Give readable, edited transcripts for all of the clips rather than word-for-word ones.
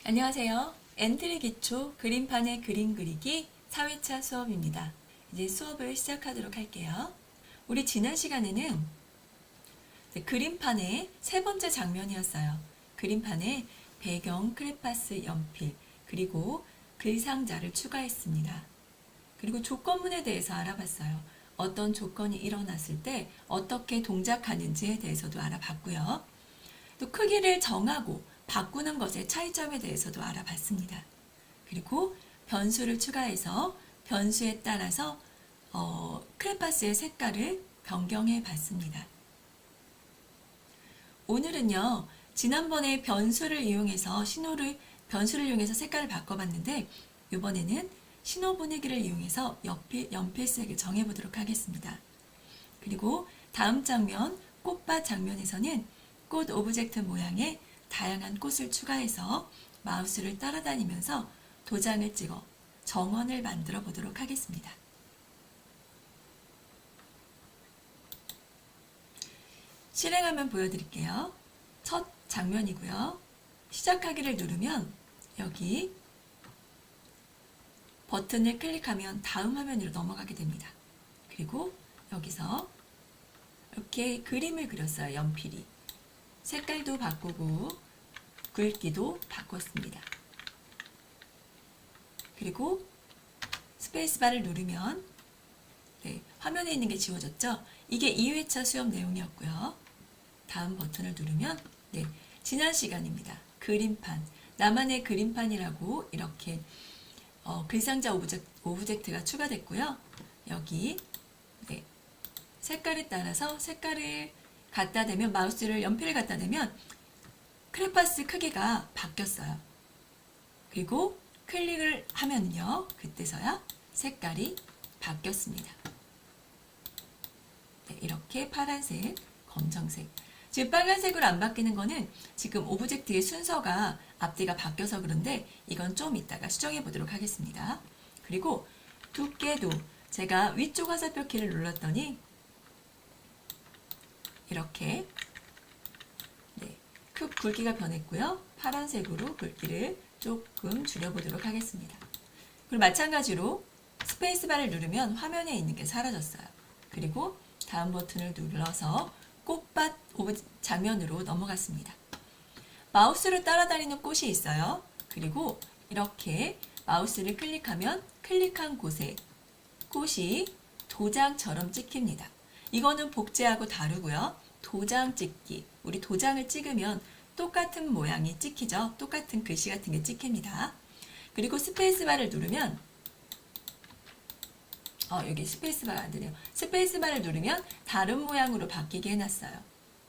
안녕하세요. 엔트리 기초 그림판에 그림 그리기 4회차 수업입니다. 이제 수업을 시작하도록 할게요. 우리 지난 시간에는 그림판의 세 번째 장면이었어요. 그림판에 배경, 크레파스, 연필, 그리고 글상자를 추가했습니다. 그리고 조건문에 대해서 알아봤어요. 어떤 조건이 일어났을 때 어떻게 동작하는지에 대해서도 알아봤고요. 또 크기를 정하고 바꾸는 것의 차이점에 대해서도 알아봤습니다. 그리고 변수를 추가해서 변수에 따라서 크레파스의 색깔을 변경해 봤습니다. 오늘은요, 지난번에 변수를 이용해서 변수를 이용해서 색깔을 바꿔봤는데, 이번에는 신호 분위기를 이용해서 연필색을 정해보도록 하겠습니다. 그리고 다음 장면, 꽃밭 장면에서는 꽃 오브젝트 모양의 다양한 꽃을 추가해서 마우스를 따라다니면서 도장을 찍어 정원을 만들어 보도록 하겠습니다. 실행하면 보여드릴게요. 첫 장면이고요. 시작하기를 누르면 여기 버튼을 클릭하면 다음 화면으로 넘어가게 됩니다. 그리고 여기서 이렇게 그림을 그렸어요. 연필이. 색깔도 바꾸고 굵기도 바꿨습니다. 그리고 스페이스바를 누르면 화면에 있는 게 지워졌죠? 이게 2회차 수업 내용이었고요. 다음 버튼을 누르면 지난 시간입니다. 그림판, 나만의 그림판이라고 이렇게 글상자 오브젝트가 추가됐고요. 여기 색깔에 따라서 색깔을 갖다 대면 마우스를 연필을 갖다 대면 크레파스 크기가 바뀌었어요. 그리고 클릭을 하면요, 그때서야 색깔이 바뀌었습니다. 이렇게 파란색, 검정색. 지금 빨간색으로 안 바뀌는 거는 지금 오브젝트의 순서가 앞뒤가 바뀌어서 그런데 이건 좀 이따가 수정해 보도록 하겠습니다. 그리고 두께도 제가 위쪽 화살표 키를 눌렀더니 이렇게 굵기가 변했고요. 파란색으로 굵기를 조금 줄여보도록 하겠습니다. 그리고 마찬가지로 스페이스바를 누르면 화면에 있는 게 사라졌어요. 그리고 다음 버튼을 눌러서 꽃밭 장면으로 넘어갔습니다. 마우스를 따라다니는 꽃이 있어요. 그리고 이렇게 마우스를 클릭하면 클릭한 곳에 꽃이 도장처럼 찍힙니다. 이거는 복제하고 다르고요. 도장 찍기. 우리 도장을 찍으면 똑같은 모양이 찍히죠. 똑같은 글씨 같은 게 찍힙니다. 그리고 스페이스바를 누르면 여기 스페이스바가 안 되네요. 스페이스바를 누르면 다른 모양으로 바뀌게 해놨어요.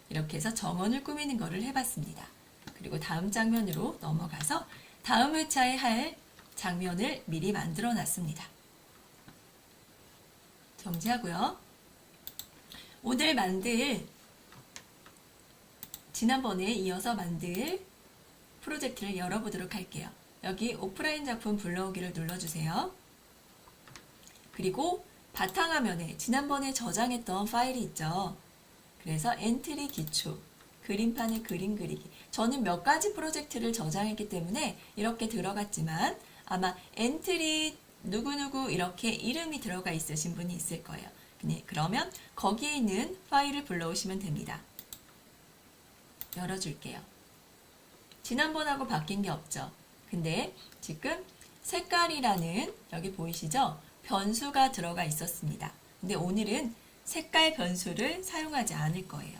이렇게 해서 정원을 꾸미는 거를 해봤습니다. 그리고 다음 장면으로 넘어가서 다음 회차에 할 장면을 미리 만들어 놨습니다. 정지하고요. 오늘 지난번에 이어서 만들 프로젝트를 열어보도록 할게요. 여기 오프라인 작품 불러오기를 눌러주세요. 그리고 바탕화면에 지난번에 저장했던 파일이 있죠. 그래서 엔트리 기초, 그림판에 그림 그리기. 저는 몇 가지 프로젝트를 저장했기 때문에 이렇게 들어갔지만 아마 엔트리 누구누구 이렇게 이름이 들어가 있으신 분이 있을 거예요. 그러면 거기에 있는 파일을 불러오시면 됩니다. 열어줄게요. 지난번하고 바뀐 게 없죠. 근데 지금 색깔이라는 여기 보이시죠? 변수가 들어가 있었습니다. 근데 오늘은 색깔 변수를 사용하지 않을 거예요.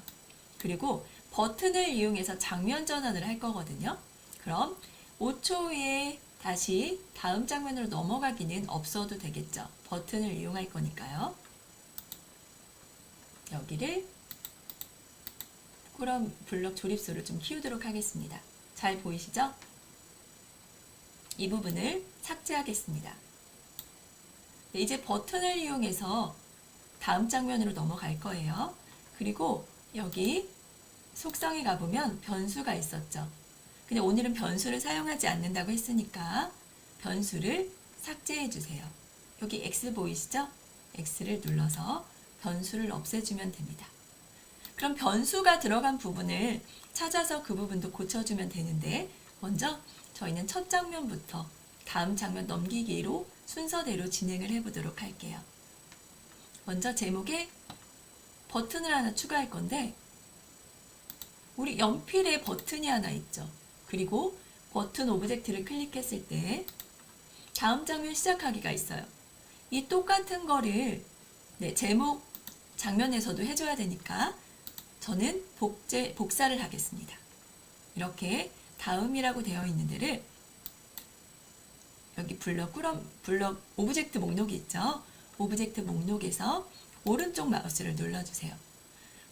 그리고 버튼을 이용해서 장면 전환을 할 거거든요. 그럼 5초 후에 다시 다음 장면으로 넘어가기는 없어도 되겠죠. 버튼을 이용할 거니까요. 여기를 그럼 블럭 조립수를 좀 키우도록 하겠습니다. 잘 보이시죠? 이 부분을 삭제하겠습니다. 이제 버튼을 이용해서 다음 장면으로 넘어갈 거예요. 그리고 여기 속성에 가보면 변수가 있었죠. 근데 오늘은 변수를 사용하지 않는다고 했으니까 변수를 삭제해 주세요. 여기 X 보이시죠? X를 눌러서 변수를 없애주면 됩니다. 그럼 변수가 들어간 부분을 찾아서 그 부분도 고쳐주면 되는데 먼저 저희는 첫 장면부터 다음 장면 넘기기로 순서대로 진행을 해보도록 할게요. 먼저 제목에 버튼을 하나 추가할 건데 우리 연필에 버튼이 하나 있죠. 그리고 버튼 오브젝트를 클릭했을 때 다음 장면 시작하기가 있어요. 이 똑같은 거를 제목 장면에서도 해줘야 되니까 저는 복사를 하겠습니다. 이렇게 다음이라고 되어 있는 데를 여기 블럭 오브젝트 목록이 있죠. 오브젝트 목록에서 오른쪽 마우스를 눌러주세요.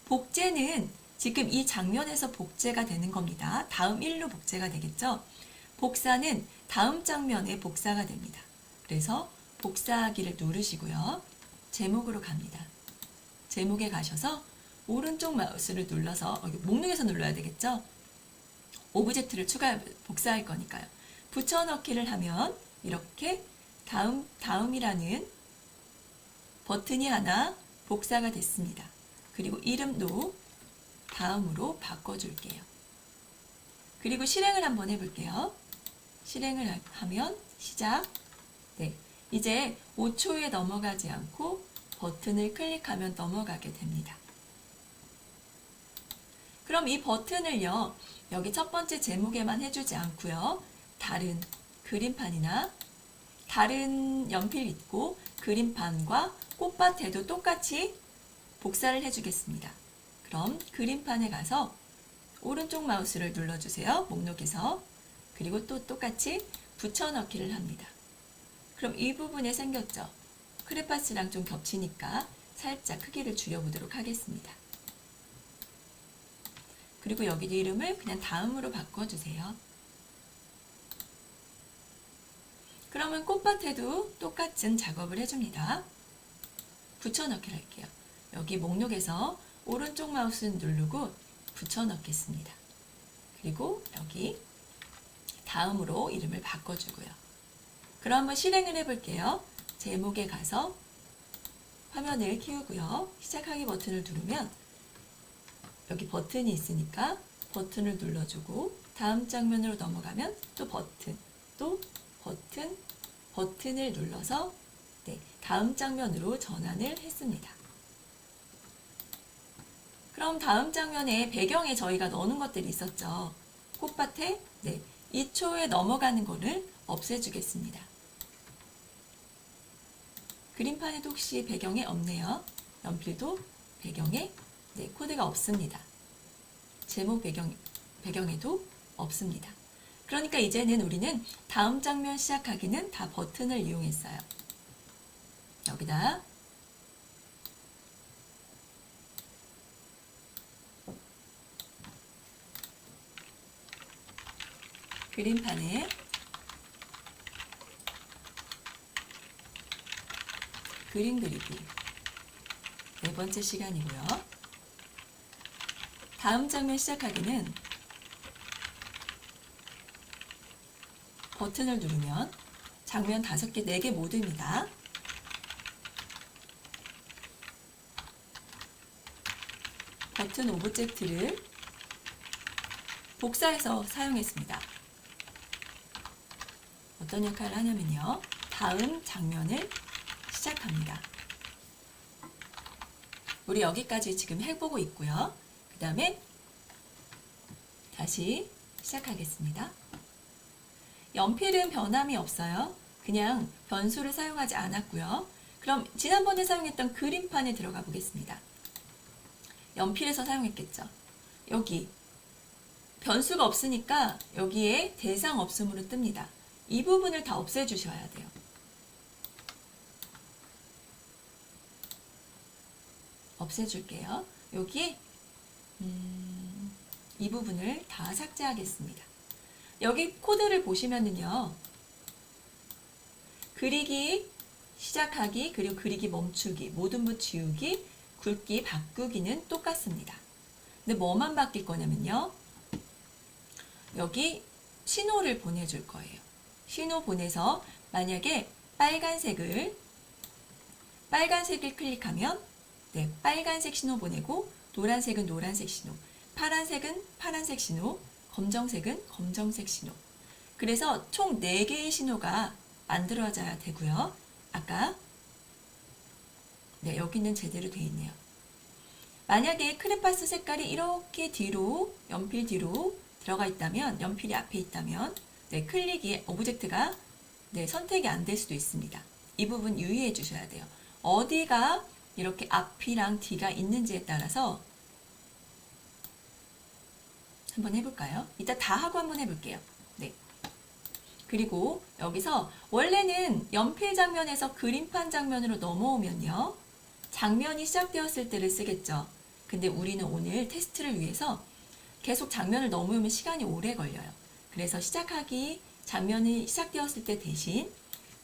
복제는 지금 이 장면에서 복제가 되는 겁니다. 다음 일로 복제가 되겠죠. 복사는 다음 장면에 복사가 됩니다. 그래서 복사하기를 누르시고요. 제목으로 갑니다. 제목에 가셔서 오른쪽 마우스를 눌러서 목록에서 눌러야 되겠죠. 오브젝트를 복사할 거니까요. 붙여넣기를 하면 이렇게 다음이라는 버튼이 하나 복사가 됐습니다. 그리고 이름도 다음으로 바꿔줄게요. 그리고 실행을 한번 해볼게요. 실행을 하면 시작. 네, 이제 5초에 넘어가지 않고 버튼을 클릭하면 넘어가게 됩니다. 그럼 이 버튼을요, 여기 첫 번째 제목에만 해주지 않고요, 다른 그림판이나 다른 연필 있고 그림판과 꽃밭에도 똑같이 복사를 해주겠습니다. 그럼 그림판에 가서 오른쪽 마우스를 눌러주세요. 목록에서. 그리고 또 똑같이 붙여넣기를 합니다. 그럼 이 부분에 생겼죠? 크레파스랑 좀 겹치니까 살짝 크기를 줄여보도록 하겠습니다. 그리고 여기도 이름을 그냥 다음으로 바꿔주세요. 그러면 꽃밭에도 똑같은 작업을 해줍니다. 붙여넣기를 할게요. 여기 목록에서 오른쪽 마우스 누르고 붙여넣겠습니다. 그리고 여기 다음으로 이름을 바꿔주고요. 그럼 한번 실행을 해볼게요. 제목에 가서 화면을 키우고요. 시작하기 버튼을 누르면 여기 버튼이 있으니까 버튼을 눌러주고 다음 장면으로 넘어가면 또 버튼을 눌러서 다음 장면으로 전환을 했습니다. 그럼 다음 장면에 배경에 저희가 넣는 것들이 있었죠. 꽃밭에 2초에 넘어가는 거를 없애주겠습니다. 그림판에도 혹시 배경에 없네요. 연필도 배경에 코드가 없습니다. 제목 배경에도 없습니다. 그러니까 이제는 우리는 다음 장면 시작하기는 다 버튼을 이용했어요. 여기다 그림판에 그림 그리기 4번째 시간이고요. 다음 장면 시작하기는 버튼을 누르면 장면 5개, 4개 모두입니다. 버튼 오브젝트를 복사해서 사용했습니다. 어떤 역할을 하냐면요. 다음 장면을 시작합니다. 우리 여기까지 지금 해보고 있고요. 그 다음에 다시 시작하겠습니다. 연필은 변함이 없어요. 그냥 변수를 사용하지 않았고요. 그럼 지난번에 사용했던 그림판에 들어가 보겠습니다. 연필에서 사용했겠죠. 여기 변수가 없으니까 여기에 대상 없음으로 뜹니다. 이 부분을 다 없애주셔야 돼요. 없애줄게요. 여기 이 부분을 다 삭제하겠습니다. 여기 코드를 보시면은요. 그리기, 시작하기, 그리고 그리기 멈추기, 모든 지우기, 굵기, 바꾸기는 똑같습니다. 근데 뭐만 바뀔 거냐면요. 여기 신호를 보내줄 거예요. 신호 보내서 만약에 빨간색을 클릭하면 빨간색 신호 보내고 노란색은 노란색 신호, 파란색은 파란색 신호, 검정색은 검정색 신호. 그래서 총 4개의 신호가 만들어져야 되고요. 아까 네, 여기는 제대로 되어 있네요. 만약에 크레파스 색깔이 이렇게 뒤로, 연필 뒤로 들어가 있다면, 연필이 앞에 있다면 네, 클릭이 오브젝트가 네, 선택이 안 될 수도 있습니다. 이 부분 유의해 주셔야 돼요. 어디가 이렇게 앞이랑 뒤가 있는지에 따라서 한번 해볼까요? 이따 다 하고 한번 해볼게요. 네. 그리고 여기서 원래는 연필 장면에서 그림판 장면으로 넘어오면요. 장면이 시작되었을 때를 쓰겠죠. 근데 우리는 오늘 테스트를 위해서 계속 장면을 넘어오면 시간이 오래 걸려요. 그래서 장면이 시작되었을 때 대신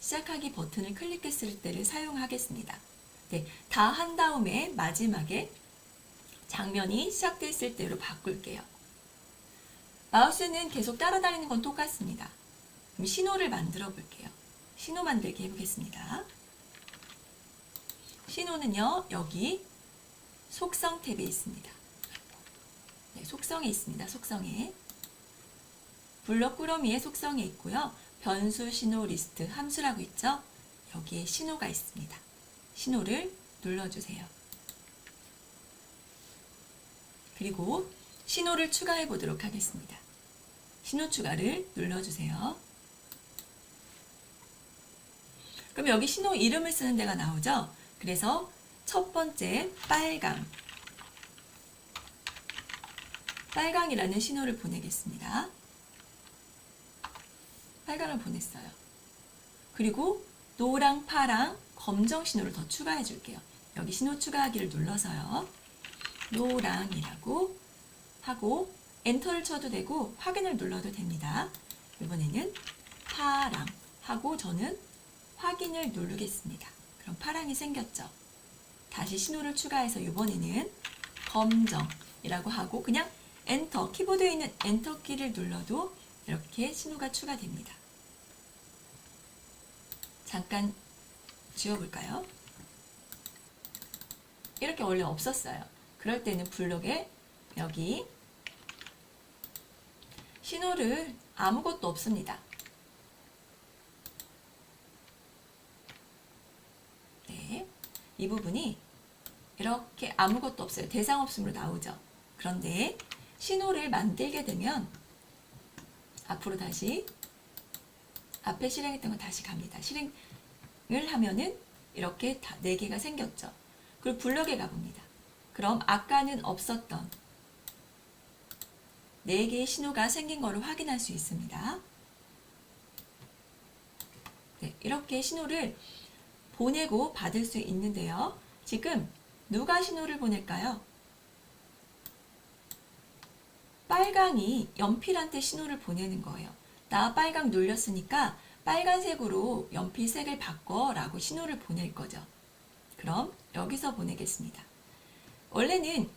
시작하기 버튼을 클릭했을 때를 사용하겠습니다. 네, 다 한 다음에 마지막에 장면이 시작됐을 때로 바꿀게요. 마우스는 계속 따라다니는 건 똑같습니다. 그럼 신호를 만들어 볼게요. 신호 만들기 해보겠습니다. 신호는요, 여기 속성 탭에 있습니다. 네, 속성에 있습니다. 속성에. 블록 꾸러미의 속성에 있고요. 변수 신호 리스트 함수라고 있죠? 여기에 신호가 있습니다. 신호를 눌러주세요. 그리고 신호를 추가해 보도록 하겠습니다. 신호 추가를 눌러주세요. 그럼 여기 신호 이름을 쓰는 데가 나오죠? 그래서 첫 번째 빨강이라는 신호를 보내겠습니다. 빨강을 보냈어요. 그리고 노랑, 파랑, 검정 신호를 더 추가해 줄게요. 여기 신호 추가하기를 눌러서요. 노랑이라고 하고 엔터를 쳐도 되고 확인을 눌러도 됩니다. 이번에는 파랑 하고 저는 확인을 누르겠습니다. 그럼 파랑이 생겼죠. 다시 신호를 추가해서 이번에는 검정이라고 하고 그냥 엔터, 키보드에 있는 엔터 키를 눌러도 이렇게 신호가 추가됩니다. 잠깐 지워볼까요? 이렇게 원래 없었어요. 그럴 때는 블록에 여기 신호를 아무것도 없습니다. 네, 이 부분이 이렇게 아무것도 없어요. 대상 없음으로 나오죠. 그런데 신호를 만들게 되면 앞으로 다시 앞에 실행했던 거 다시 갑니다. 실행을 하면은 이렇게 4개가 생겼죠. 그리고 블럭에 가봅니다. 그럼 아까는 없었던 4개의 신호가 생긴 거를 확인할 수 있습니다. 네, 이렇게 신호를 보내고 받을 수 있는데요. 지금 누가 신호를 보낼까요? 빨강이 연필한테 신호를 보내는 거예요. 나 빨강 눌렸으니까 빨간색으로 연필색을 바꿔 라고 신호를 보낼 거죠. 그럼 여기서 보내겠습니다. 원래는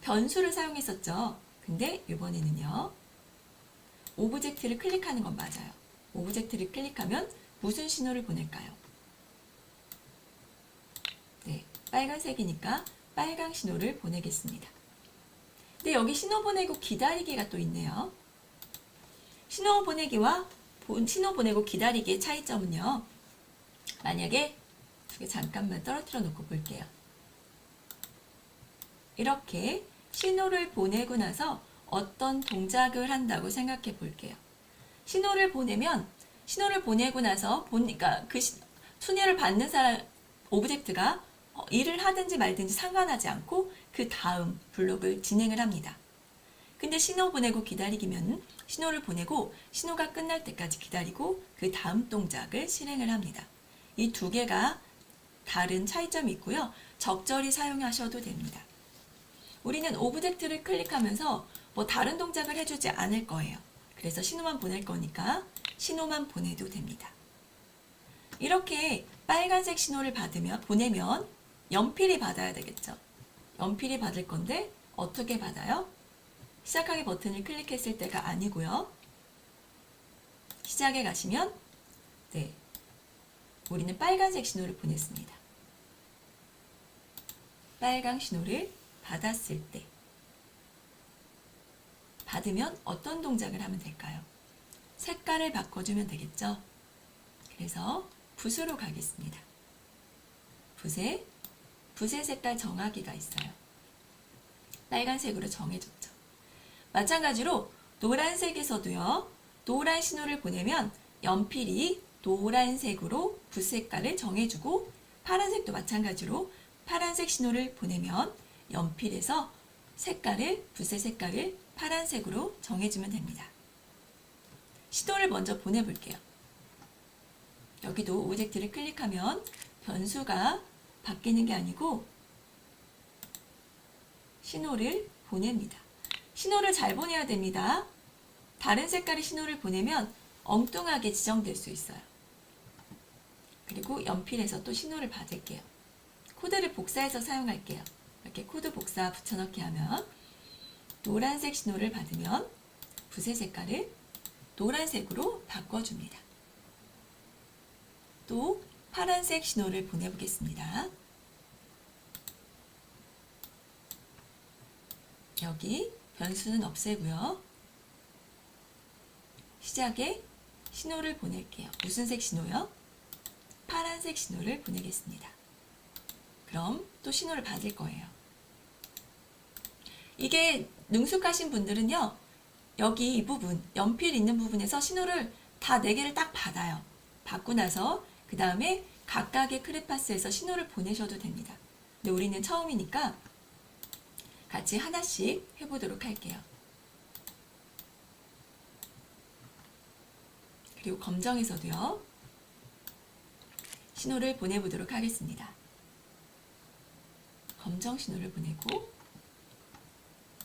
변수를 사용했었죠. 근데 이번에는요. 오브젝트를 클릭하는 건 맞아요. 오브젝트를 클릭하면 무슨 신호를 보낼까요? 네, 빨간색이니까 빨강 신호를 보내겠습니다. 근데 여기 신호 보내고 기다리기가 또 있네요. 신호 보내기와 신호 보내고 기다리기의 차이점은요. 만약에 두 개 잠깐만 떨어뜨려 놓고 볼게요. 이렇게 신호를 보내고 나서 어떤 동작을 한다고 생각해 볼게요. 신호를 보내고 나서 그러니까 그 순위를 받는 사람 오브젝트가 일을 하든지 말든지 상관하지 않고 그 다음 블록을 진행을 합니다. 근데 신호 보내고 기다리기면 신호를 보내고 신호가 끝날 때까지 기다리고 그 다음 동작을 실행을 합니다. 이 두 개가 다른 차이점이 있고요. 적절히 사용하셔도 됩니다. 우리는 오브젝트를 클릭하면서 다른 동작을 해주지 않을 거예요. 그래서 신호만 보낼 거니까 신호만 보내도 됩니다. 이렇게 빨간색 신호를 보내면 연필이 받아야 되겠죠. 연필이 받을 건데 어떻게 받아요? 시작하기 버튼을 클릭했을 때가 아니고요. 시작에 가시면 네, 우리는 빨간색 신호를 보냈습니다. 빨강 신호를 받았을 때 받으면 어떤 동작을 하면 될까요? 색깔을 바꿔주면 되겠죠? 그래서 붓으로 가겠습니다. 붓의 색깔 정하기가 있어요. 빨간색으로 정해줬죠. 마찬가지로 노란색에서도요. 노란 신호를 보내면 연필이 노란색으로 붓 색깔을 정해주고, 파란색도 마찬가지로 파란색 신호를 보내면 연필에서 붓의 색깔을 파란색으로 정해주면 됩니다. 신호를 먼저 보내볼게요. 여기도 오브젝트를 클릭하면 변수가 바뀌는 게 아니고 신호를 보냅니다. 신호를 잘 보내야 됩니다. 다른 색깔의 신호를 보내면 엉뚱하게 지정될 수 있어요. 그리고 연필에서 또 신호를 받을게요. 코드를 복사해서 사용할게요. 이렇게 코드 복사 붙여넣기 하면 노란색 신호를 받으면 붓의 색깔을 노란색으로 바꿔줍니다. 또 파란색 신호를 보내보겠습니다. 여기 변수는 없애고요. 시작에 신호를 보낼게요. 무슨 색 신호요? 파란색 신호를 보내겠습니다. 그럼 또 신호를 받을 거예요. 이게 능숙하신 분들은요. 여기 이 부분, 연필 있는 부분에서 신호를 다 4개를 딱 받아요. 받고 나서 그 다음에 각각의 크레파스에서 신호를 보내셔도 됩니다. 근데 우리는 처음이니까 같이 하나씩 해보도록 할게요. 그리고 검정에서도요. 신호를 보내보도록 하겠습니다. 검정 신호를 보내고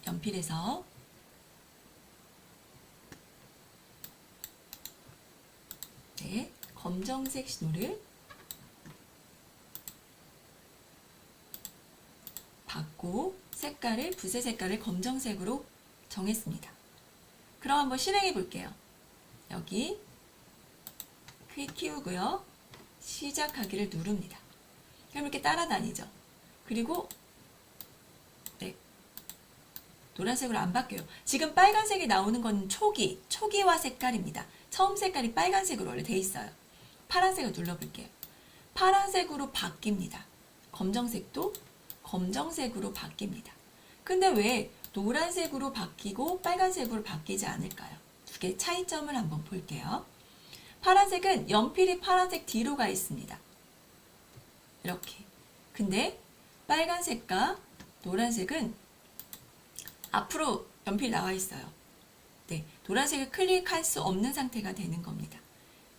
연필에서 검정색 신호를 받고 붓의 색깔을 검정색으로 정했습니다. 그럼 한번 실행해 볼게요. 여기 키우고요. 시작하기를 누릅니다. 그럼 이렇게 따라다니죠. 그리고 노란색으로 안 바뀌어요. 지금 빨간색이 나오는 건 초기화 색깔입니다. 처음 색깔이 빨간색으로 원래 돼 있어요. 파란색을 눌러볼게요. 파란색으로 바뀝니다. 검정색도 검정색으로 바뀝니다. 근데 왜 노란색으로 바뀌고 빨간색으로 바뀌지 않을까요? 두 개의 차이점을 한번 볼게요. 파란색은 연필이 파란색 뒤로 가 있습니다. 이렇게. 근데 빨간색과 노란색은 앞으로 연필 나와 있어요. 노란색을 클릭할 수 없는 상태가 되는 겁니다.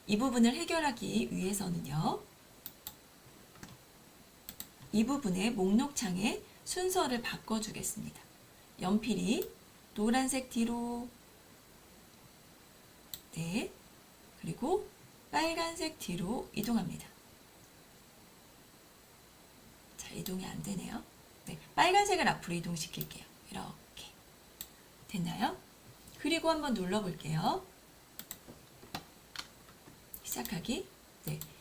이 부분을 해결하기 위해서는요. 이 부분의 목록창에 순서를 바꿔주겠습니다. 연필이 노란색 뒤로, 그리고 빨간색 뒤로 이동합니다. 자, 이동이 안 되네요. 빨간색을 앞으로 이동시킬게요. 이렇게. 됐나요? 그리고 한번 눌러볼게요. 시작하기.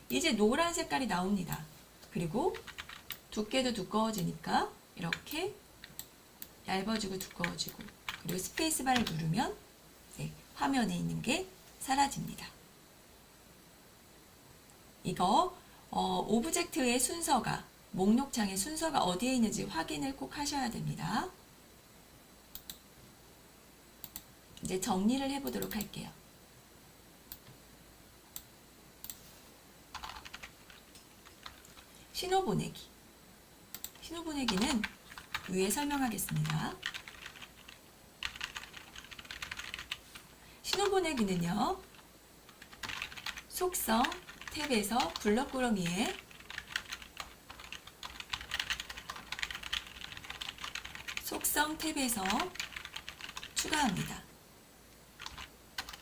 이제 노란 색깔이 나옵니다. 그리고 두께도 두꺼워지니까 이렇게 얇아지고 두꺼워지고, 그리고 스페이스바를 누르면 화면에 있는 게 사라집니다. 이거 오브젝트의 순서가, 목록창의 순서가 어디에 있는지 확인을 꼭 하셔야 됩니다. 이제 정리를 해보도록 할게요. 신호 보내기. 신호 보내기는 위에 설명하겠습니다. 신호 보내기는요. 속성 탭에서 블럭 꾸러미에 속성 탭에서 추가합니다.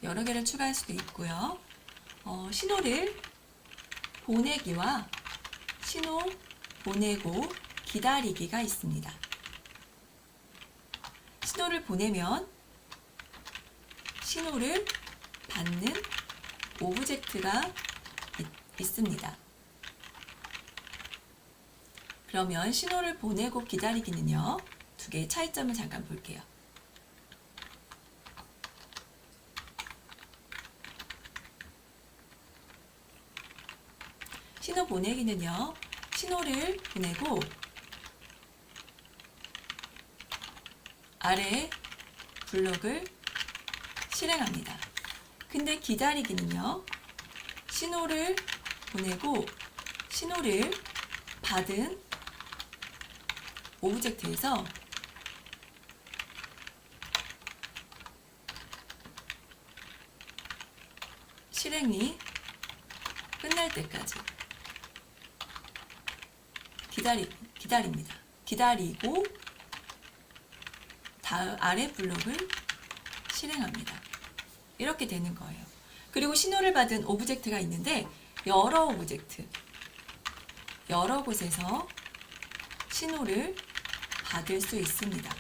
여러 개를 추가할 수도 있고요. 신호를 보내기와 신호 보내고 기다리기가 있습니다. 신호를 보내면 신호를 받는 오브젝트가 있습니다. 그러면 신호를 보내고 기다리기는요. 두 개의 차이점을 잠깐 볼게요. 신호 보내기는요. 신호를 보내고 아래 블록을 실행합니다. 근데 기다리기는요. 신호를 보내고 신호를 받은 오브젝트에서 실행이 끝날 때까지 기다립니다. 기다리고 다음 아래 블록을 실행합니다. 이렇게 되는 거예요. 그리고 신호를 받은 오브젝트가 있는데 여러 오브젝트, 여러 곳에서 신호를 받을 수 있습니다.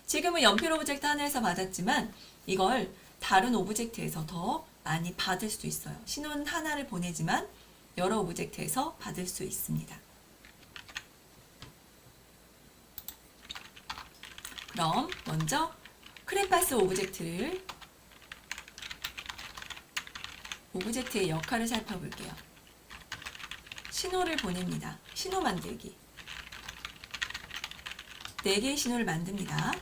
지금은 연필 오브젝트 하나에서 받았지만 이걸 다른 오브젝트에서 더 많이 받을 수 있어요. 신호는 하나를 보내지만 여러 오브젝트에서 받을 수 있습니다. 그럼 먼저 크레파스 오브젝트의 역할을 살펴볼게요. 신호를 보냅니다. 신호 만들기. 4개의 신호를 만듭니다.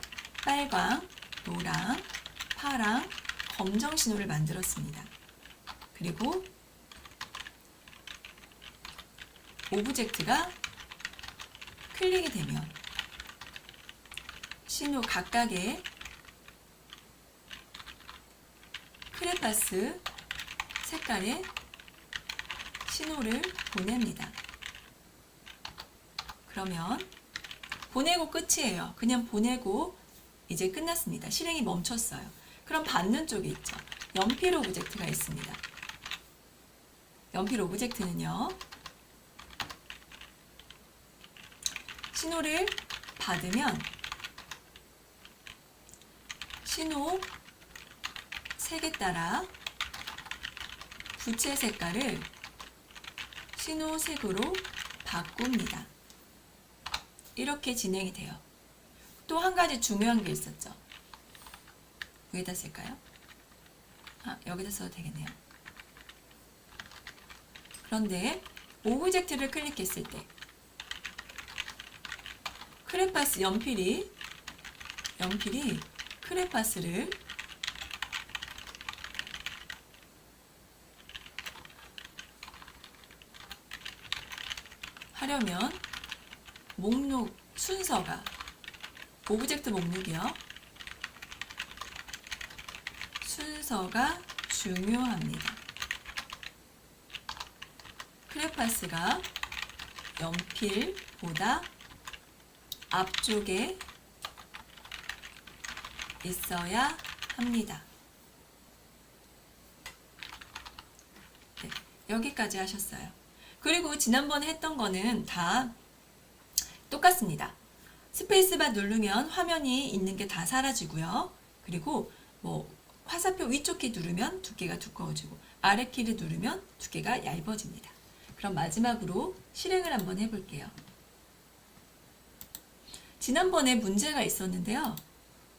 빨강, 노랑, 파랑, 검정 신호를 만들었습니다. 그리고 오브젝트가 클릭이 되면 신호 각각의 크레파스 색깔의 신호를 보냅니다. 그러면 보내고 끝이에요. 그냥 보내고 이제 끝났습니다. 실행이 멈췄어요. 그럼 받는 쪽에 있죠. 연필 오브젝트가 있습니다. 연필 오브젝트는요. 신호를 받으면 신호 색에 따라 부채 색깔을 신호색으로 바꿉니다. 이렇게 진행이 돼요. 또 한 가지 중요한 게 있었죠. 여기다 쓸까요? 여기다 써도 되겠네요. 그런데 오브젝트를 클릭했을 때 크레파스 연필이 크레파스를 하려면 목록 순서가 오브젝트 목록이요. 순서가 중요합니다. 크레파스가 연필보다 앞쪽에 있어야 합니다. 네, 여기까지 하셨어요. 그리고 지난번에 했던 거는 다 똑같습니다. 스페이스바 누르면 화면이 있는 게 다 사라지고요. 그리고 화살표 위쪽 키 누르면 두께가 두꺼워지고 아래 키를 누르면 두께가 얇아집니다. 그럼 마지막으로 실행을 한번 해볼게요. 지난번에 문제가 있었는데요.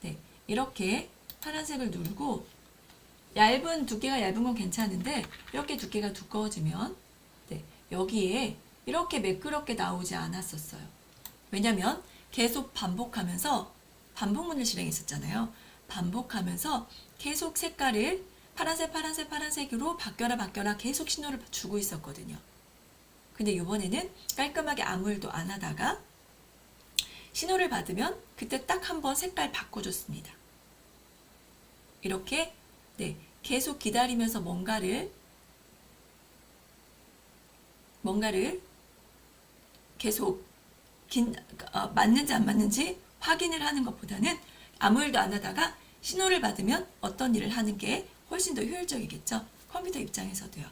네, 이렇게 파란색을 누르고 두께가 얇은 건 괜찮은데 이렇게 두께가 두꺼워지면 네, 여기에 이렇게 매끄럽게 나오지 않았었어요. 왜냐면 계속 반복하면서 반복문을 실행했었잖아요. 반복하면서 계속 색깔을 파란색으로 바뀌어라 계속 신호를 주고 있었거든요. 근데 이번에는 깔끔하게 아무 일도 안 하다가 신호를 받으면 그때 딱 한번 색깔 바꿔줬습니다. 이렇게 네, 계속 기다리면서 뭔가를 계속 맞는지 안 맞는지 확인을 하는 것보다는 아무 일도 안 하다가 신호를 받으면 어떤 일을 하는 게 훨씬 더 효율적이겠죠. 컴퓨터 입장에서도요.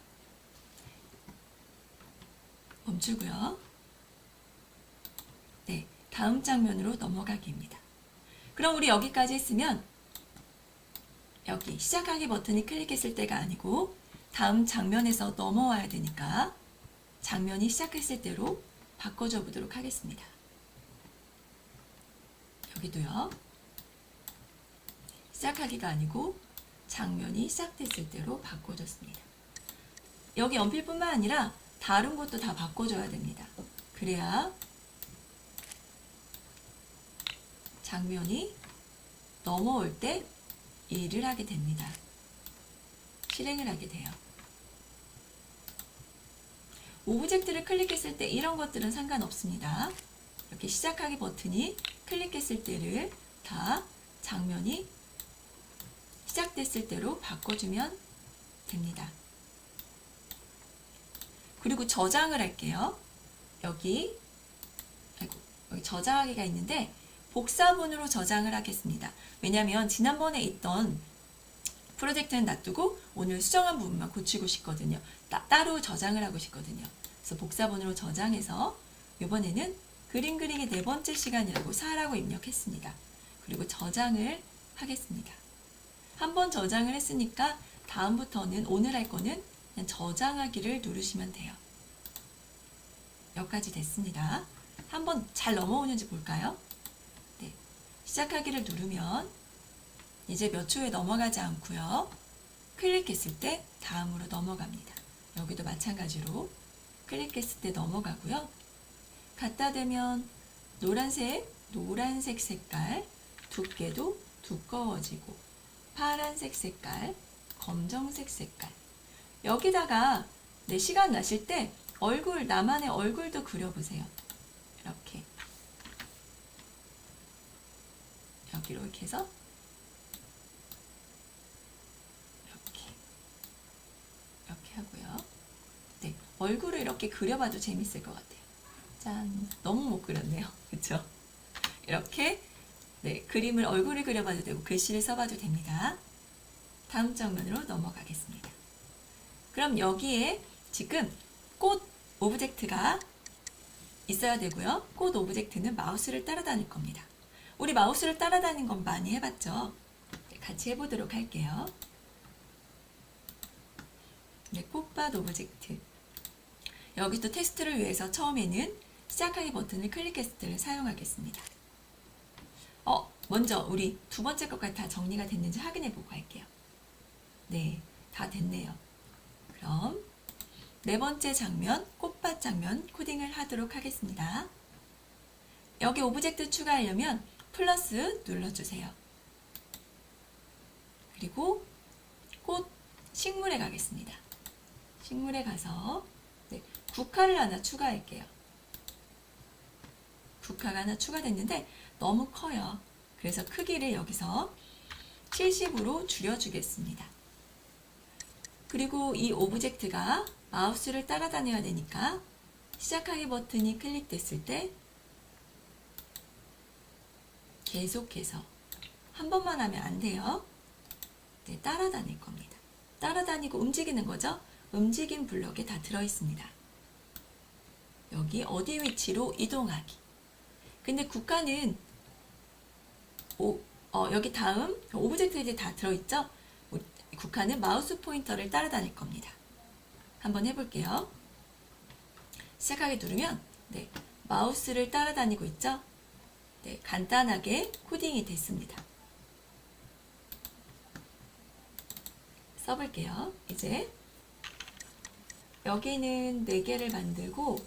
멈추고요. 네, 다음 장면으로 넘어가기입니다. 그럼 우리 여기까지 했으면 여기 시작하기 버튼이 클릭했을 때가 아니고 다음 장면에서 넘어와야 되니까 장면이 시작했을 때로 바꿔줘 보도록 하겠습니다. 여기도요. 시작하기가 아니고 장면이 시작됐을 때로 바꿔줬습니다. 여기 연필뿐만 아니라 다른 것도 다 바꿔줘야 됩니다. 그래야 장면이 넘어올 때 일을 하게 됩니다. 실행을 하게 돼요. 오브젝트를 클릭했을 때 이런 것들은 상관없습니다. 이렇게 시작하기 버튼이 클릭했을 때를 다 장면이 시작됐을 때로 바꿔주면 됩니다. 그리고 저장을 할게요. 여기 저장하기가 있는데 복사본으로 저장을 하겠습니다. 왜냐하면 지난번에 있던 프로젝트는 놔두고 오늘 수정한 부분만 고치고 싶거든요. 따로 저장을 하고 싶거든요. 그래서 복사본으로 저장해서 이번에는 그림 그리기 4번째 시간이라고 4라고 입력했습니다. 그리고 저장을 하겠습니다. 한번 저장을 했으니까 다음부터는 오늘 할 거는 그냥 저장하기를 누르시면 돼요. 여기까지 됐습니다. 한번 잘 넘어오는지 볼까요? 네. 시작하기를 누르면 이제 몇 초에 넘어가지 않고요. 클릭했을 때 다음으로 넘어갑니다. 여기도 마찬가지로 클릭했을 때 넘어가고요. 갖다 대면 노란색 색깔, 두께도 두꺼워지고 파란색 색깔, 검정색 색깔. 여기다가 시간 나실 때 나만의 얼굴도 그려보세요. 이렇게 여기로 이렇게 해서 이렇게 하고요. 네, 얼굴을 이렇게 그려봐도 재밌을 것 같아요. 짠, 너무 못 그렸네요. 그렇죠? 이렇게 그림을 얼굴을 그려봐도 되고 글씨를 써봐도 됩니다. 다음 장면으로 넘어가겠습니다. 그럼 여기에 지금 꽃 오브젝트가 있어야 되고요. 꽃 오브젝트는 마우스를 따라다닐 겁니다. 우리 마우스를 따라다니는 건 많이 해봤죠? 같이 해보도록 할게요. 꽃밭 오브젝트. 여기도 테스트를 위해서 처음에는 시작하기 버튼을 클릭했을 때를 사용하겠습니다. 먼저 우리 두 번째 것까지 다 정리가 됐는지 확인해 보고 할게요. 네, 다 됐네요. 그럼 4번째 장면, 꽃밭 장면 코딩을 하도록 하겠습니다. 여기 오브젝트 추가하려면 플러스 눌러주세요. 그리고 식물에 가겠습니다. 식물에 가서 국화를 하나 추가할게요. 국화가 하나 추가됐는데 너무 커요. 그래서 크기를 여기서 70으로 줄여주겠습니다. 그리고 이 오브젝트가 마우스를 따라다녀야 되니까 시작하기 버튼이 클릭됐을 때 계속해서 한 번만 하면 안 돼요. 따라다닐 겁니다. 따라다니고 움직이는 거죠. 움직임 블럭에 다 들어있습니다. 여기 어디 위치로 이동하기. 근데 국가는 여기 다음 오브젝트에 다 들어있죠. 국가는 마우스 포인터를 따라다닐 겁니다. 한번 해볼게요. 시작하기 누르면 마우스를 따라다니고 있죠. 간단하게 코딩이 됐습니다. 써볼게요. 이제 여기는 4개를 만들고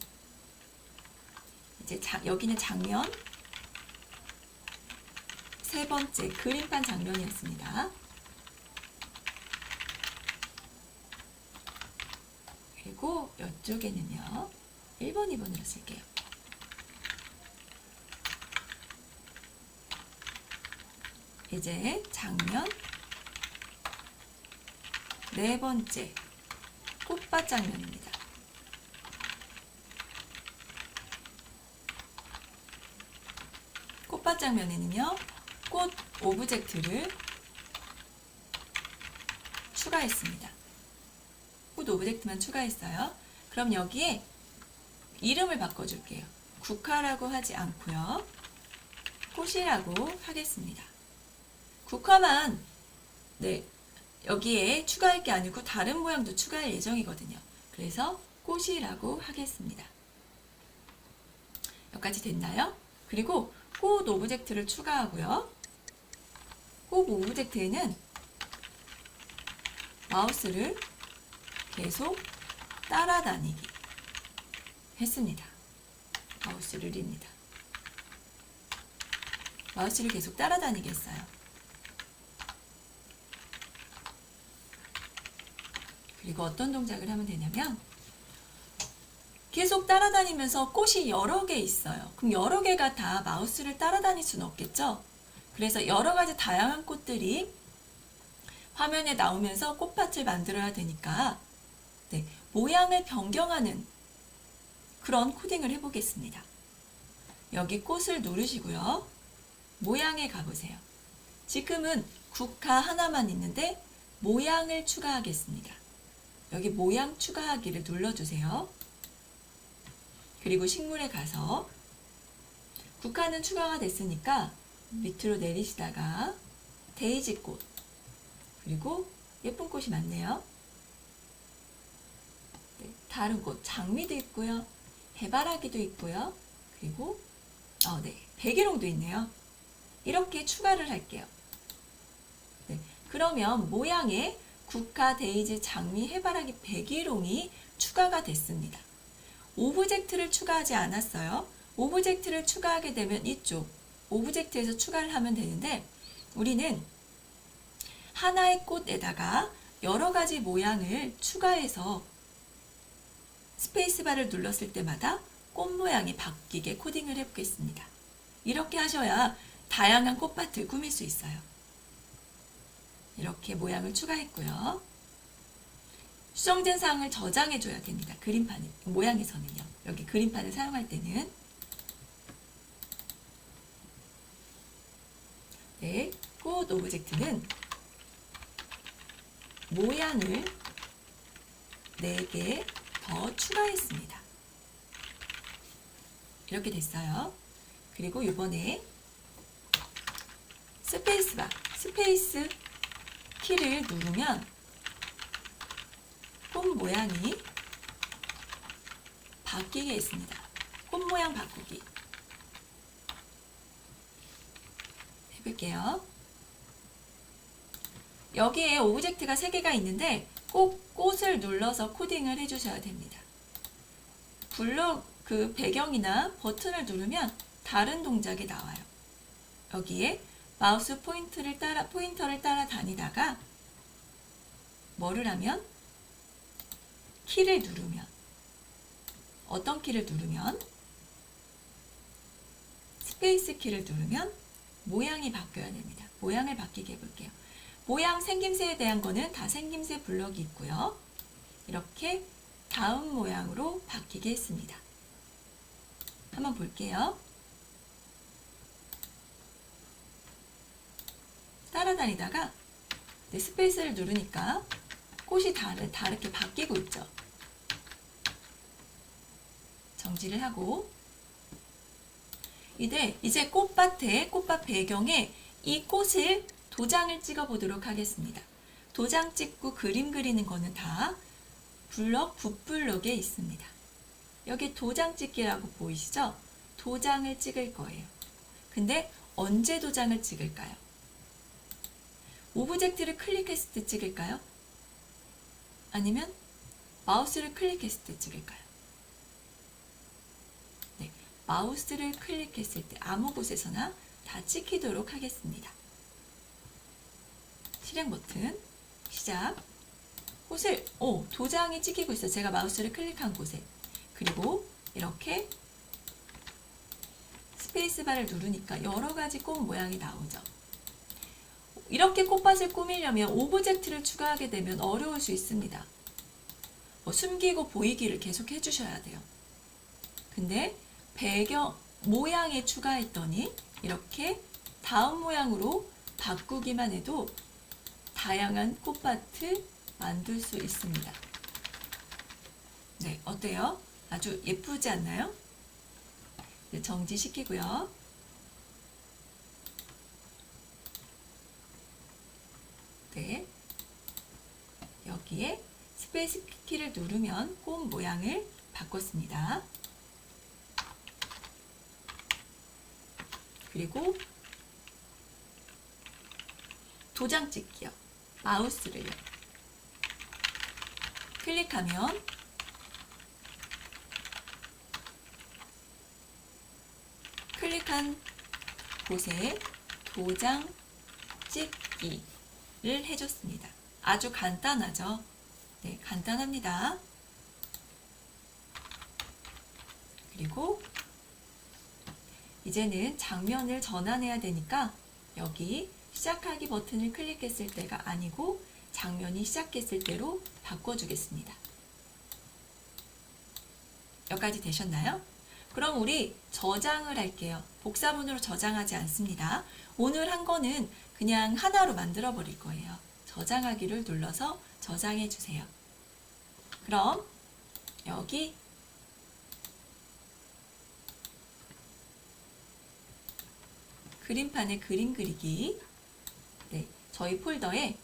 이제 여기는 장면 3번째 그림판 장면이었습니다. 그리고 이쪽에는요 1번, 2번으로 쓸게요. 이제 장면 4번째 꽃밭 장면입니다. 꽃밭 장면에는요 꽃 오브젝트를 추가했습니다. 꽃 오브젝트만 추가했어요. 그럼 여기에 이름을 바꿔줄게요. 국화라고 하지 않고요. 꽃이라고 하겠습니다. 국화만 여기에 추가할 게 아니고 다른 모양도 추가할 예정이거든요. 그래서 꽃이라고 하겠습니다. 여기까지 됐나요? 그리고 꽃 오브젝트를 추가하고요. 꽃 오브젝트에는 마우스를 계속 따라다니기 했습니다. 마우스를 누릅니다. 마우스를 계속 따라다니게 했어요. 그리고 어떤 동작을 하면 되냐면 계속 따라다니면서 꽃이 여러 개 있어요. 그럼 여러 개가 다 마우스를 따라다닐 수는 없겠죠? 그래서 여러 가지 다양한 꽃들이 화면에 나오면서 꽃밭을 만들어야 되니까 네, 모양을 변경하는 그런 코딩을 해보겠습니다. 여기 꽃을 누르시고요. 모양에 가보세요. 지금은 국화 하나만 있는데 모양을 추가하겠습니다. 여기 모양 추가하기를 눌러주세요. 그리고 식물에 가서 국화는 추가가 됐으니까 밑으로 내리시다가 데이지 꽃, 그리고 예쁜 꽃이 많네요. 네, 다른 꽃, 장미도 있고요. 해바라기도 있고요. 그리고 백일홍도 있네요. 이렇게 추가를 할게요. 네, 그러면 모양에 국화, 데이지, 장미, 해바라기, 백일홍이 추가가 됐습니다. 오브젝트를 추가하지 않았어요. 오브젝트를 추가하게 되면 이쪽 오브젝트에서 추가를 하면 되는데 우리는 하나의 꽃에다가 여러 가지 모양을 추가해서 스페이스바를 눌렀을 때마다 꽃 모양이 바뀌게 코딩을 해보겠습니다. 이렇게 하셔야 다양한 꽃밭을 꾸밀 수 있어요. 이렇게 모양을 추가했고요. 수정된 사항을 저장해줘야 됩니다. 그림판에, 모양에서는요. 여기 그림판을 사용할 때는 네, 꽃 오브젝트는 모양을 4개 더 추가했습니다. 이렇게 됐어요. 그리고 이번에 스페이스바, 스페이스 키를 누르면 꽃 모양이 바뀌게 했습니다. 꽃 모양 바꾸기 해볼게요. 여기에 오브젝트가 3개가 있는데 꼭 꽃을 눌러서 코딩을 해주셔야 됩니다. 그 배경이나 버튼을 누르면 다른 동작이 나와요. 여기에 마우스 포인터를 따라 다니다가 뭐를 하면 키를 누르면 어떤 키를 누르면 스페이스 키를 누르면 모양이 바뀌어야 됩니다. 모양을 바뀌게 해볼게요. 모양 생김새에 대한 거는 다 생김새 블럭이 있고요. 이렇게 다음 모양으로 바뀌게 했습니다. 한번 볼게요. 따라다니다가 스페이스를 누르니까 꽃이 다르게 바뀌고 있죠. 정지를 하고 이제 꽃밭 배경에 이 꽃을 도장을 찍어 보도록 하겠습니다. 도장 찍고 그림 그리는 거는 다 붓블럭에 있습니다. 여기 도장 찍기라고 보이시죠? 도장을 찍을 거예요. 근데 언제 도장을 찍을까요? 오브젝트를 클릭했을 때 찍을까요? 아니면 마우스를 클릭했을 때 찍을까요? 네, 마우스를 클릭했을 때 아무 곳에서나 다 찍히도록 하겠습니다. 실행 버튼 시작. 도장이 찍히고 있어요. 제가 마우스를 클릭한 곳에. 그리고 이렇게 스페이스바를 누르니까 여러 가지 꽃 모양이 나오죠. 이렇게 꽃밭을 꾸미려면 오브젝트를 추가하게 되면 어려울 수 있습니다. 숨기고 보이기를 계속 해주셔야 돼요. 근데 배경 모양에 추가했더니 이렇게 다음 모양으로 바꾸기만 해도 다양한 꽃밭을 만들 수 있습니다. 네, 어때요? 아주 예쁘지 않나요? 네, 정지시키고요. 네, 여기에 스페이스 키를 누르면 꽃 모양을 바꿨습니다. 그리고 도장 찍기요. 마우스를요. 클릭하면 클릭한 곳에 도장 찍기를 해줬습니다. 아주 간단하죠? 네, 간단합니다. 그리고 이제는 장면을 전환해야 되니까 여기 시작하기 버튼을 클릭했을 때가 아니고 장면이 시작했을 때로 바꿔주겠습니다. 여기까지 되셨나요? 그럼 우리 저장을 할게요. 복사본으로 저장하지 않습니다. 오늘 한 거는 그냥 하나로 만들어 버릴 거예요. 저장하기를 눌러서 저장해 주세요. 그럼 여기 그림판에 그림 그리기, 네, 저희 폴더에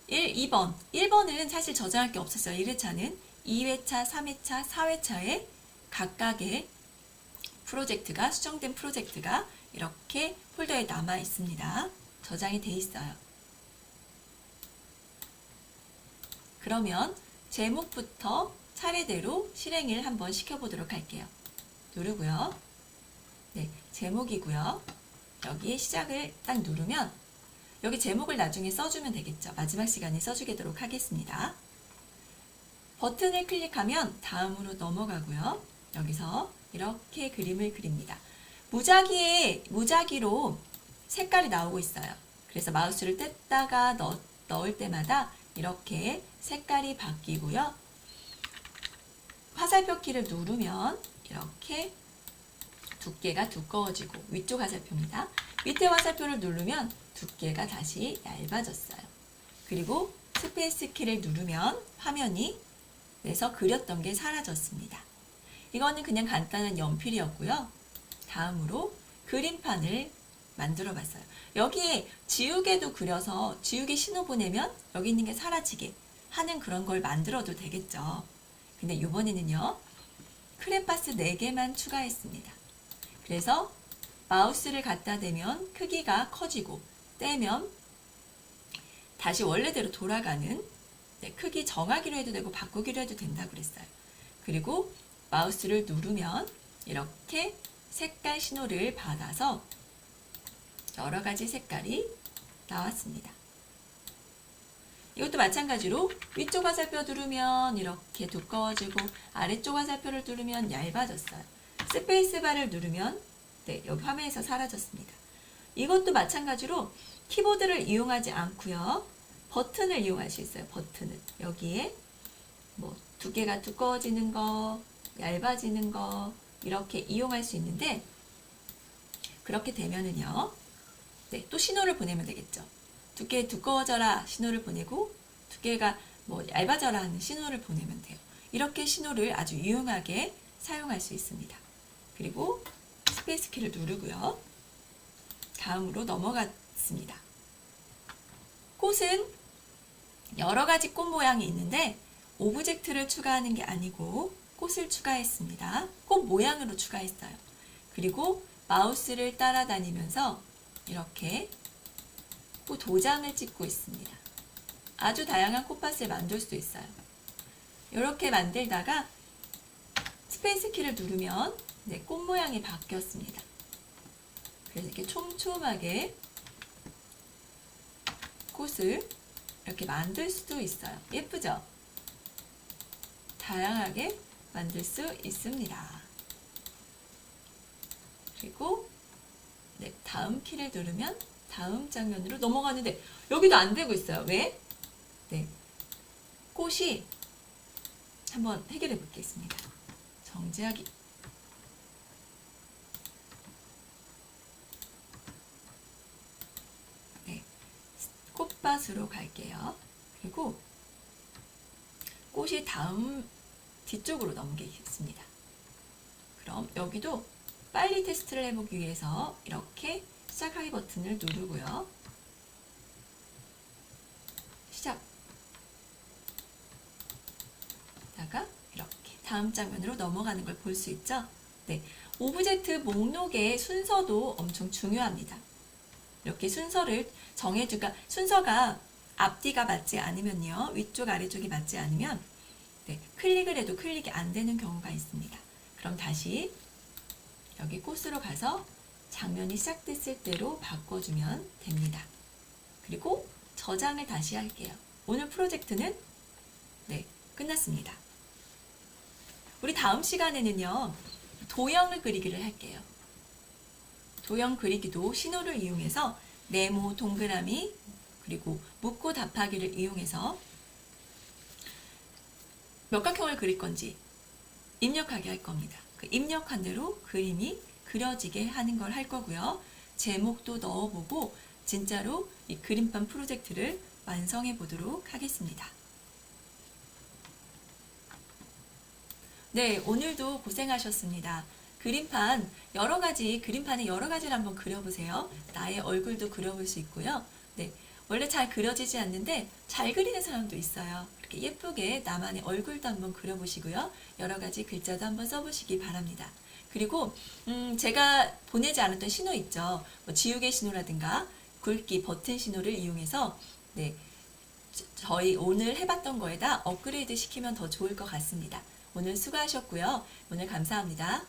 2번 1번은 사실 저장할 게 없었어요. 1회차는 2회차, 3회차, 4회차에 각각의 프로젝트가 수정된 프로젝트가 이렇게 폴더에 남아 있습니다. 저장이 돼 있어요. 그러면 제목부터 차례대로 실행을 한번 시켜보도록 할게요. 누르고요. 네, 제목이고요. 여기에 시작을 딱 누르면 여기 제목을 나중에 써주면 되겠죠. 마지막 시간에 써주도록 하겠습니다. 버튼을 클릭하면 다음으로 넘어가고요. 여기서 이렇게 그림을 그립니다. 무작위로 색깔이 나오고 있어요. 그래서 마우스를 뗐다가 넣을 때마다 이렇게 색깔이 바뀌고요. 화살표 키를 누르면 이렇게 두께가 두꺼워지고, 위쪽 화살표입니다. 밑에 화살표를 누르면 두께가 다시 얇아졌어요. 그리고 스페이스 키를 누르면 화면이 내서 그렸던 게 사라졌습니다. 이거는 그냥 간단한 연필이었고요. 다음으로 그림판을 만들어 봤어요. 여기에 지우개도 그려서 지우개 신호 보내면 여기 있는 게 사라지게 하는 그런 걸 만들어도 되겠죠. 근데 이번에는요, 크레파스 4개만 추가했습니다. 그래서 마우스를 갖다 대면 크기가 커지고 떼면 다시 원래대로 돌아가는, 네, 크기 정하기로 해도 되고 바꾸기로 해도 된다고 그랬어요. 그리고 마우스를 누르면 이렇게 색깔 신호를 받아서 여러 가지 색깔이 나왔습니다. 이것도 마찬가지로 위쪽 화살표 누르면 이렇게 두꺼워지고 아래쪽 화살표를 누르면 얇아졌어요. 스페이스바를 누르면 네, 여기 화면에서 사라졌습니다. 이것도 마찬가지로 키보드를 이용하지 않고요. 버튼을 이용할 수 있어요. 버튼을. 여기에 뭐 두께가 두꺼워지는 거, 얇아지는 거 이렇게 이용할 수 있는데, 그렇게 되면은요, 네, 또 신호를 보내면 되겠죠. 두께 두꺼워져라 신호를 보내고 두께가 뭐 얇아져라 하는 신호를 보내면 돼요. 이렇게 신호를 아주 유용하게 사용할 수 있습니다. 그리고 스페이스 키를 누르고요. 다음으로 넘어갔습니다. 꽃은 여러 가지 꽃 모양이 있는데 오브젝트를 추가하는 게 아니고 꽃을 추가했습니다. 꽃 모양으로 추가했어요. 그리고 마우스를 따라다니면서 이렇게 꽃 도장을 찍고 있습니다. 아주 다양한 꽃밭을 만들 수 있어요. 이렇게 만들다가 스페이스 키를 누르면 네, 꽃 모양이 바뀌었습니다. 그래서 이렇게 촘촘하게 꽃을 이렇게 만들 수도 있어요. 예쁘죠? 다양하게 만들 수 있습니다. 그리고 네, 다음 키를 누르면 다음 장면으로 넘어가는데 여기도 안 되고 있어요. 왜? 네, 꽃이 한번 해결해 보겠습니다. 정지하기. 네, 꽃밭으로 갈게요. 그리고 꽃이 다음 뒤쪽으로 넘기겠습니다. 그럼 여기도 빨리 테스트를 해보기 위해서 이렇게 시작하기 버튼을 누르고요. 시작. 다가 이렇게 다음 장면으로 넘어가는 걸 볼 수 있죠? 네, 오브젝트 목록의 순서도 엄청 중요합니다. 이렇게 순서를 정해주가, 순서가 앞뒤가 맞지 않으면요, 위쪽 아래쪽이 맞지 않으면 네, 클릭을 해도 클릭이 안 되는 경우가 있습니다. 그럼 다시 여기 꽃으로 가서 장면이 시작됐을 때로 바꿔주면 됩니다. 그리고 저장을 다시 할게요. 오늘 프로젝트는 끝났습니다. 우리 다음 시간에는요, 도형을 그리기를 할게요. 도형 그리기도 신호를 이용해서 네모, 동그라미, 그리고 묻고 답하기를 이용해서 몇 각형을 그릴 건지 입력하게 할 겁니다. 그 입력한 대로 그림이 그려지게 하는 걸 할 거고요. 제목도 넣어보고 진짜로 이 그림판 프로젝트를 완성해 보도록 하겠습니다. 네, 오늘도 고생하셨습니다. 그림판에 여러 가지를 한번 그려보세요. 나의 얼굴도 그려볼 수 있고요. 네, 원래 잘 그려지지 않는데 잘 그리는 사람도 있어요. 이렇게 예쁘게 나만의 얼굴도 한번 그려보시고요. 여러 가지 글자도 한번 써보시기 바랍니다. 그리고 제가 보내지 않았던 신호 있죠. 뭐 지우개 신호라든가 굵기 버튼 신호를 이용해서 저희 오늘 해봤던 거에다 업그레이드 시키면 더 좋을 것 같습니다. 오늘 수고하셨고요. 오늘 감사합니다.